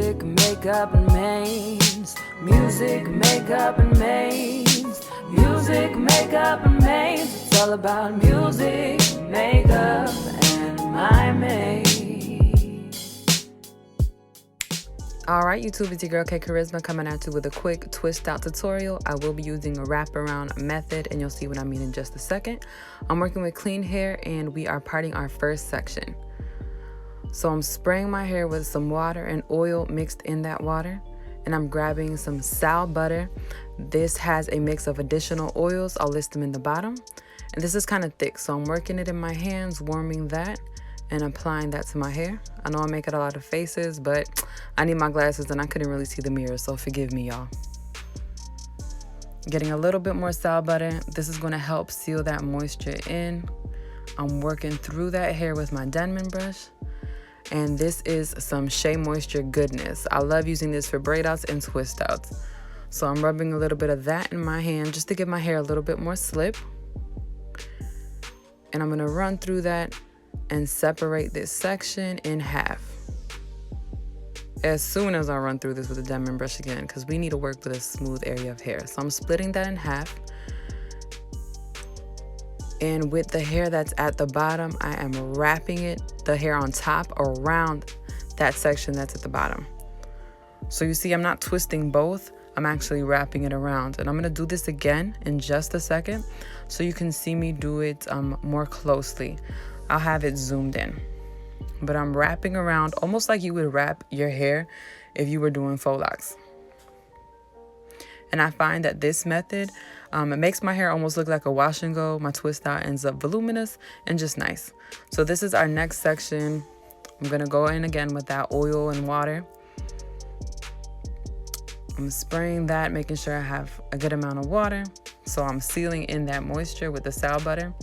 Music, makeup, and mains. Music, makeup, and mains. Music, makeup, and mains. It's all about music, makeup, and my mains. Alright YouTube, it's your girl K Charisma coming at you with a quick twist out tutorial. I will be using a wraparound method and you'll see what I mean in just a second. I'm working with clean hair and we are parting our first section. So I'm spraying my hair with some water and oil mixed in that water, and I'm grabbing some Sal Butter. This has a mix of additional oils. I'll list them in the bottom. And this is kind of thick, so I'm working it in my hands, warming that and applying that to my hair. I know I'm making a lot of faces, but I need my glasses and I couldn't really see the mirror, so forgive me, y'all. Getting a little bit more Sal Butter. This is gonna help seal that moisture in. I'm working through that hair with my Denman brush. And this is some Shea Moisture goodness. I love using this for braid outs and twist outs. So I'm rubbing a little bit of that in my hand just to give my hair a little bit more slip. And I'm gonna run through that and separate this section in half. As soon as I run through this with a Denman brush again, because we need to work with a smooth area of hair. So I'm splitting that in half. And with the hair that's at the bottom, I am wrapping the hair on top around that section that's at the bottom. So you see, I'm not twisting both, I'm actually wrapping it around. And I'm gonna do this again in just a second so you can see me do it more closely. I'll have it zoomed in. But I'm wrapping around almost like you would wrap your hair if you were doing faux locs. And I find that this method, it makes my hair almost look like a wash and go. My twist out ends up voluminous and just nice. So this is our next section. I'm gonna go in again with that oil and water. I'm spraying that, making sure I have a good amount of water. So I'm sealing in that moisture with the Sal Butter.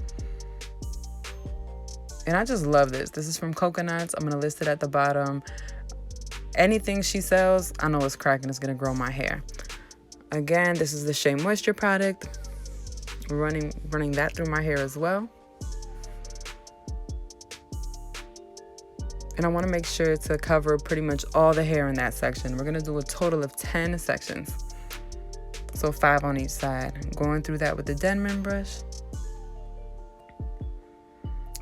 And I just love this. This is from Coconuts. I'm gonna list it at the bottom. Anything she sells, I know it's cracking, it's gonna grow my hair. Again, this is the Shea Moisture product. Running that through my hair as well. And I wanna make sure to cover pretty much all the hair in that section. We're gonna do a total of 10 sections. So 5 on each side. Going through that with the Denman brush.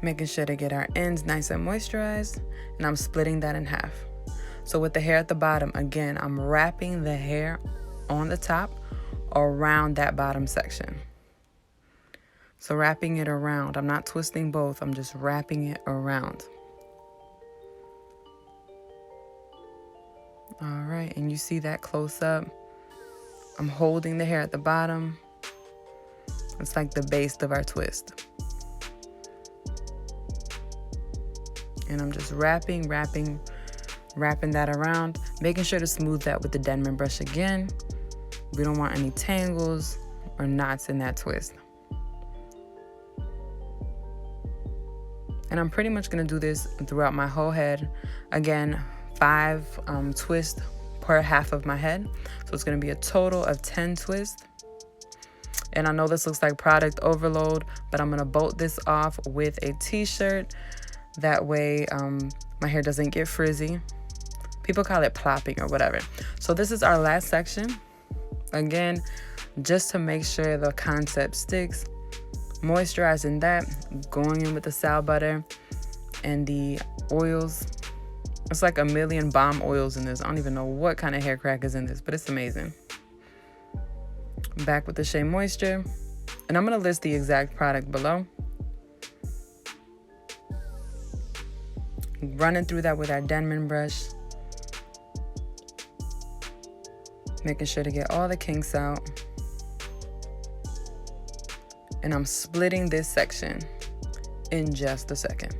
Making sure to get our ends nice and moisturized. And I'm splitting that in half. So with the hair at the bottom, again, I'm wrapping the hair on the top around that bottom section. So wrapping it around. I'm not twisting both, I'm just wrapping it around. All right, and you see that close up. I'm holding the hair at the bottom. It's like the base of our twist. And I'm just wrapping that around, making sure to smooth that with the Denman brush again. We don't want any tangles or knots in that twist. And I'm pretty much gonna do this throughout my whole head. Again, 5 twists per half of my head. So it's gonna be a total of 10 twists. And I know this looks like product overload, but I'm gonna bolt this off with a t-shirt. That way my hair doesn't get frizzy. People call it plopping or whatever. So this is our last section. Again, just to make sure the concept sticks, moisturizing that, going in with the Sal Butter and the oils. It's like a million bomb oils in this. I don't even know what kind of hair crack is in this, but it's amazing. Back with the Shea Moisture. And I'm gonna list the exact product below. Running through that with our Denman brush. Making sure to get all the kinks out. And I'm splitting this section in just a second.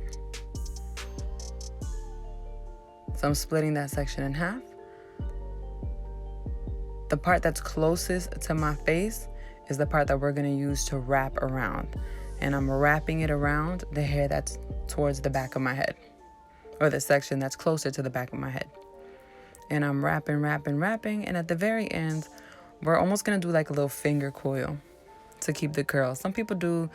So I'm splitting that section in half. The part that's closest to my face is the part that we're gonna use to wrap around. And I'm wrapping it around the hair that's towards the back of my head, or the section that's closer to the back of my head. And I'm wrapping, and at the very end, we're almost gonna do like a little finger coil to keep the curls. Some people do,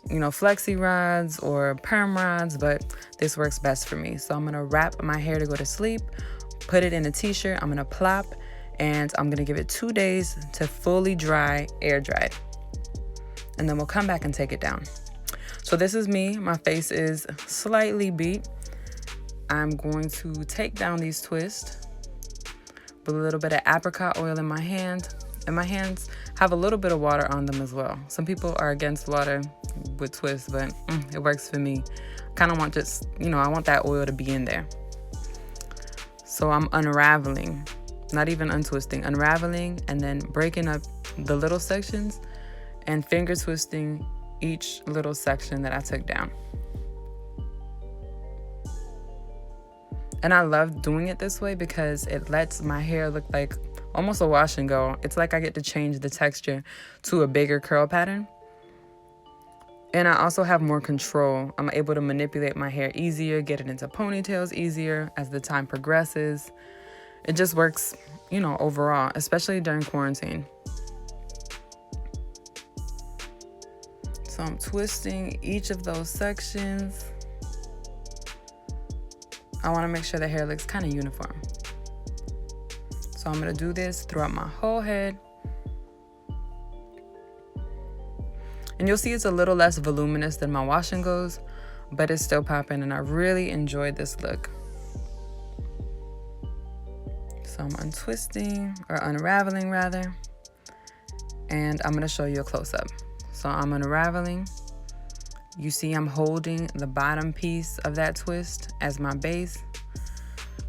flexi rods or perm rods, but this works best for me. So I'm gonna wrap my hair to go to sleep, put it in a t-shirt, I'm gonna plop, and I'm gonna give it 2 days to fully dry, air dry. And then we'll come back and take it down. So this is me. My face is slightly beat. I'm going to take down these twists with a little bit of apricot oil in my hand. And my hands have a little bit of water on them as well. Some people are against water with twists, but it works for me. Kind of want just, I want that oil to be in there. So I'm unraveling, not even untwisting, unraveling, and then breaking up the little sections and finger twisting each little section that I took down. And I love doing it this way because it lets my hair look like almost a wash and go. It's like I get to change the texture to a bigger curl pattern. And I also have more control. I'm able to manipulate my hair easier, get it into ponytails easier as the time progresses. It just works, overall, especially during quarantine. So I'm twisting each of those sections. I want to make sure the hair looks kind of uniform. So I'm going to do this throughout my whole head. And you'll see it's a little less voluminous than my wash and goes, but it's still popping, and I really enjoyed this look. So I'm untwisting, or unraveling rather, and I'm going to show you a close-up. So I'm unraveling. You see I'm holding the bottom piece of that twist as my base.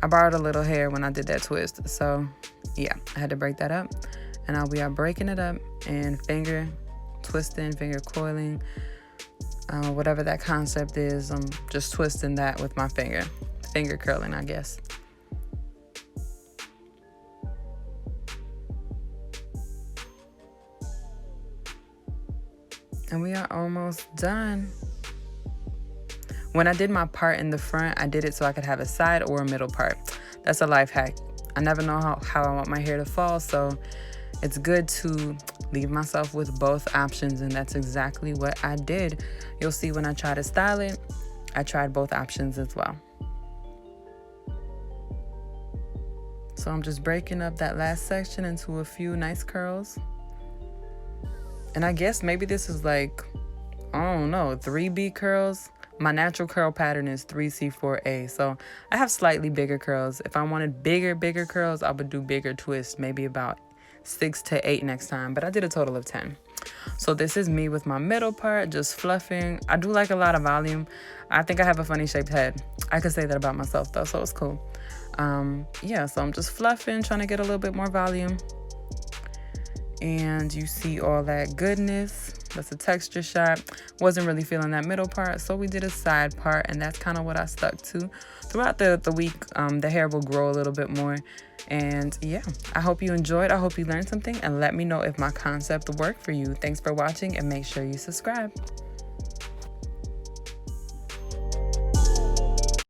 I borrowed a little hair when I did that twist, so yeah, I had to break that up. And I'll be breaking it up and finger twisting, finger coiling, whatever that concept is. I'm just twisting that with my finger curling, I guess. And we are almost done. When I did my part in the front, I did it so I could have a side or a middle part. That's a life hack. I never know how I want my hair to fall, so it's good to leave myself with both options, and that's exactly what I did. You'll see when I try to style it, I tried both options as well. So I'm just breaking up that last section into a few nice curls. And I guess maybe this is like, I don't know, 3B curls. My natural curl pattern is 3C4A, so I have slightly bigger curls. If I wanted bigger curls, I would do bigger twists, maybe about 6 to 8 next time, but I did a total of 10. So this is me with my middle part, just fluffing. I do like a lot of volume. I think I have a funny shaped head. I could say that about myself though, so it's cool. Yeah, so I'm just fluffing, trying to get a little bit more volume. And you see all that goodness. That's a texture shot. Wasn't really feeling that middle part, so we did a side part, and that's kind of what I stuck to. Throughout the week, the hair will grow a little bit more. And yeah, I hope you enjoyed. I hope you learned something, and let me know if my concept worked for you. Thanks for watching, and make sure you subscribe.